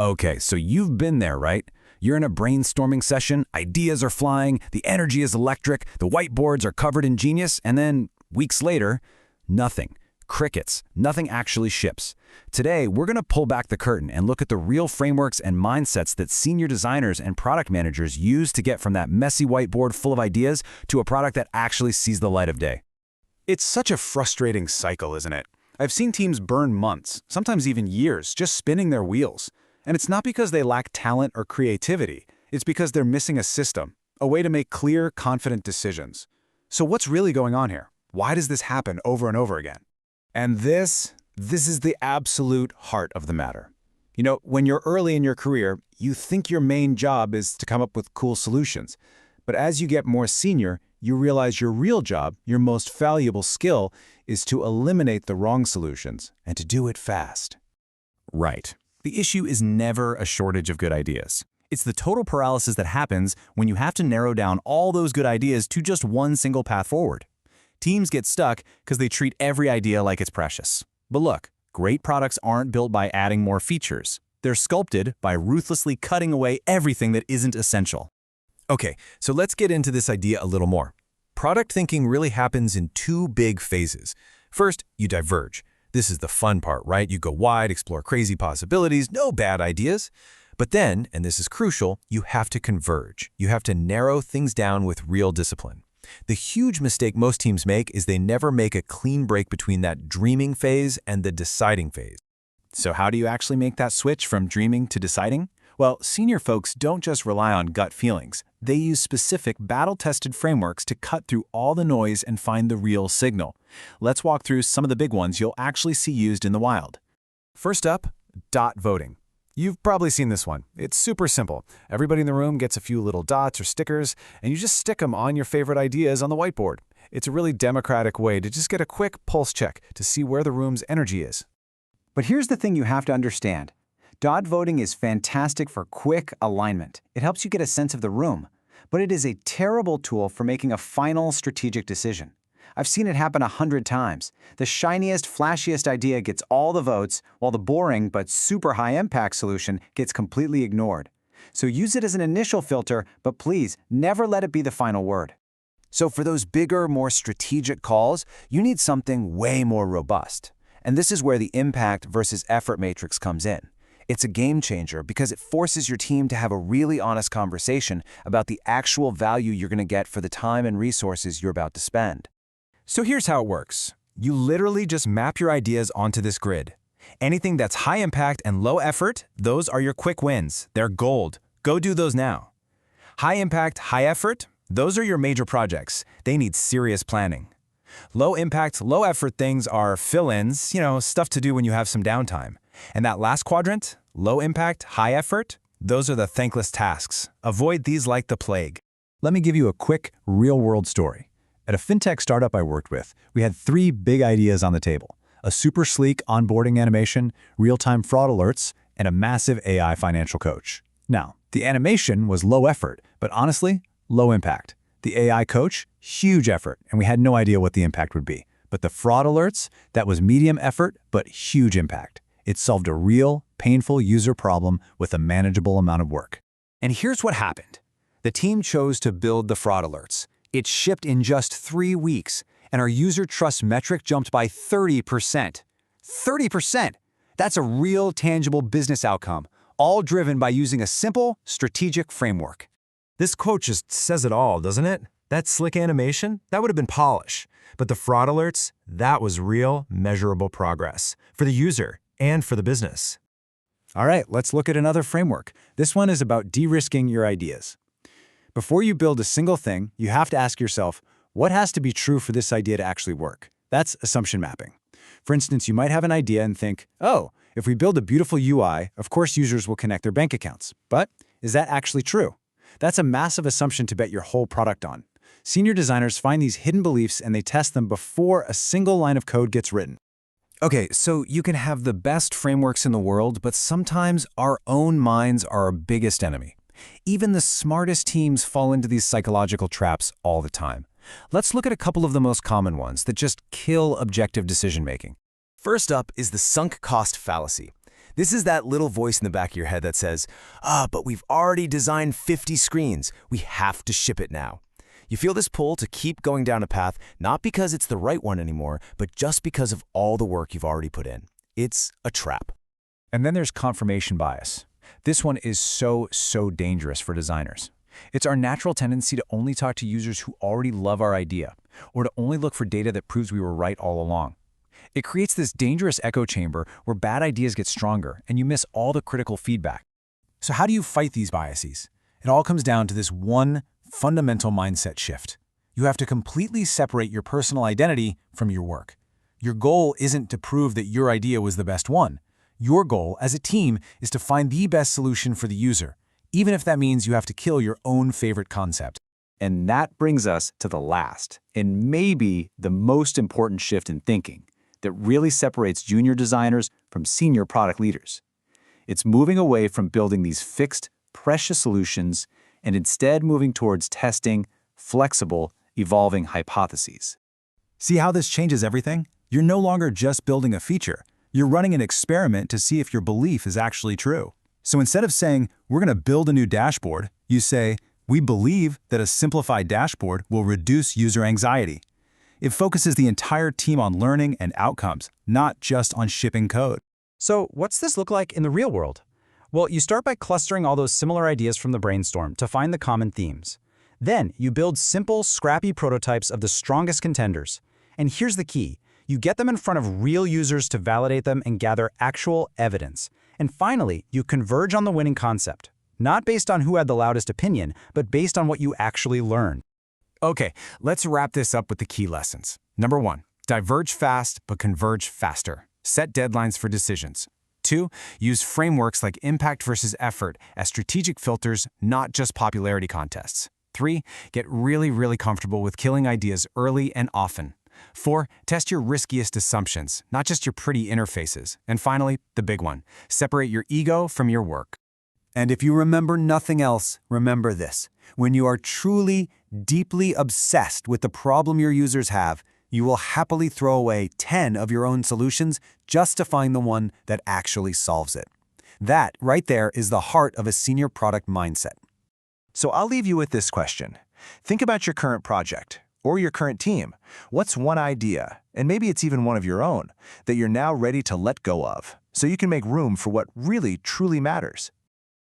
Okay, so you've been there, right? You're in a brainstorming session, ideas are flying, the energy is electric, the whiteboards are covered in genius, and then, weeks later, nothing. Crickets. Nothing actually ships. Today, we're going to pull back the curtain and look at the real frameworks and mindsets that senior designers and product managers use to get from that messy whiteboard full of ideas to a product that actually sees the light of day. It's such a frustrating cycle, isn't it? I've seen teams burn months, sometimes even years, just spinning their wheels. And it's not because they lack talent or creativity. It's because they're missing a system, a way to make clear, confident decisions. So what's really going on here? Why does this happen over and over again? And this is the absolute heart of the matter. You know, when you're early in your career, you think your main job is to come up with cool solutions. But as you get more senior, you realize your real job, your most valuable skill, is to eliminate the wrong solutions and to do it fast. Right. The issue is never a shortage of good ideas. It's the total paralysis that happens when you have to narrow down all those good ideas to just one single path forward. Teams get stuck because they treat every idea like it's precious. But look, great products aren't built by adding more features. They're sculpted by ruthlessly cutting away everything that isn't essential. Okay, so let's get into this idea a little more. Product thinking really happens in two big phases. First, you diverge. This is the fun part, right? You go wide, explore crazy possibilities, no bad ideas. But then, and this is crucial, you have to converge. You have to narrow things down with real discipline. The huge mistake most teams make is they never make a clean break between that dreaming phase and the deciding phase. So how do you actually make that switch from dreaming to deciding? Well, senior folks don't just rely on gut feelings. They use specific battle-tested frameworks to cut through all the noise and find the real signal. Let's walk through some of the big ones you'll actually see used in the wild. First up, dot voting. You've probably seen this one. It's super simple. Everybody in the room gets a few little dots or stickers, and you just stick them on your favorite ideas on the whiteboard. It's a really democratic way to just get a quick pulse check to see where the room's energy is. But here's the thing you have to understand. Dot voting is fantastic for quick alignment. It helps you get a sense of the room, but it is a terrible tool for making a final strategic decision. I've seen it happen 100 times. The shiniest, flashiest idea gets all the votes, while the boring but super high-impact solution gets completely ignored. So use it as an initial filter, but please never let it be the final word. So for those bigger, more strategic calls, you need something way more robust. And this is where the impact versus effort matrix comes in. It's a game changer because it forces your team to have a really honest conversation about the actual value you're going to get for the time and resources you're about to spend. So here's how it works. You literally just map your ideas onto this grid. Anything that's high impact and low effort, those are your quick wins. They're gold. Go do those now. High impact, high effort, those are your major projects. They need serious planning. Low impact, low effort things are fill-ins, stuff to do when you have some downtime. And that last quadrant, low impact, high effort, those are the thankless tasks. Avoid these like the plague. Let me give you a quick, real-world story. At a fintech startup I worked with, we had 3 big ideas on the table: a super sleek onboarding animation, real-time fraud alerts, and a massive AI financial coach. Now, the animation was low effort, but honestly, low impact. The AI coach, huge effort, and we had no idea what the impact would be. But the fraud alerts, that was medium effort, but huge impact. It solved a real, painful user problem with a manageable amount of work. And here's what happened. The team chose to build the fraud alerts. It shipped in just 3 weeks, and our user trust metric jumped by 30%. 30%! That's a real, tangible business outcome, all driven by using a simple, strategic framework. This quote just says it all, doesn't it? That slick animation, that would have been polish. But the fraud alerts, that was real, measurable progress for the user and for the business. All right, let's look at another framework. This one is about de-risking your ideas. Before you build a single thing, you have to ask yourself, what has to be true for this idea to actually work? That's assumption mapping. For instance, you might have an idea and think, oh, if we build a beautiful UI, of course users will connect their bank accounts. But is that actually true? That's a massive assumption to bet your whole product on. Senior designers find these hidden beliefs and they test them before a single line of code gets written. Okay, so you can have the best frameworks in the world, but sometimes our own minds are our biggest enemy. Even the smartest teams fall into these psychological traps all the time. Let's look at a couple of the most common ones that just kill objective decision-making. First up is the sunk cost fallacy. This is that little voice in the back of your head that says, but we've already designed 50 screens. We have to ship it now. You feel this pull to keep going down a path, not because it's the right one anymore, but just because of all the work you've already put in. It's a trap. And then there's confirmation bias. This one is so dangerous for designers. It's our natural tendency to only talk to users who already love our idea, or to only look for data that proves we were right all along. It creates this dangerous echo chamber where bad ideas get stronger and you miss all the critical feedback. So how do you fight these biases? It all comes down to this one fundamental mindset shift. You have to completely separate your personal identity from your work. Your goal isn't to prove that your idea was the best one. Your goal as a team is to find the best solution for the user, even if that means you have to kill your own favorite concept. And that brings us to the last, and maybe the most important shift in thinking that really separates junior designers from senior product leaders. It's moving away from building these fixed, precious solutions and instead moving towards testing flexible, evolving hypotheses. See how this changes everything? You're no longer just building a feature. You're running an experiment to see if your belief is actually true. So instead of saying, we're going to build a new dashboard, you say, we believe that a simplified dashboard will reduce user anxiety. It focuses the entire team on learning and outcomes, not just on shipping code. So what's this look like in the real world? Well, you start by clustering all those similar ideas from the brainstorm to find the common themes. Then you build simple, scrappy prototypes of the strongest contenders. And here's the key. You get them in front of real users to validate them and gather actual evidence. And finally, you converge on the winning concept. Not based on who had the loudest opinion, but based on what you actually learned. Okay, let's wrap this up with the key lessons. Number 1, diverge fast but converge faster. Set deadlines for decisions. 2, use frameworks like impact versus effort as strategic filters, not just popularity contests. 3, get really comfortable with killing ideas early and often. 4, test your riskiest assumptions, not just your pretty interfaces. And finally, the big one, separate your ego from your work. And if you remember nothing else, remember this. When you are truly, deeply obsessed with the problem your users have, you will happily throw away 10 of your own solutions just to find the one that actually solves it. That, right there, is the heart of a senior product mindset. So I'll leave you with this question. Think about your current project or your current team. What's one idea, and maybe it's even one of your own, that you're now ready to let go of, so you can make room for what really, truly matters?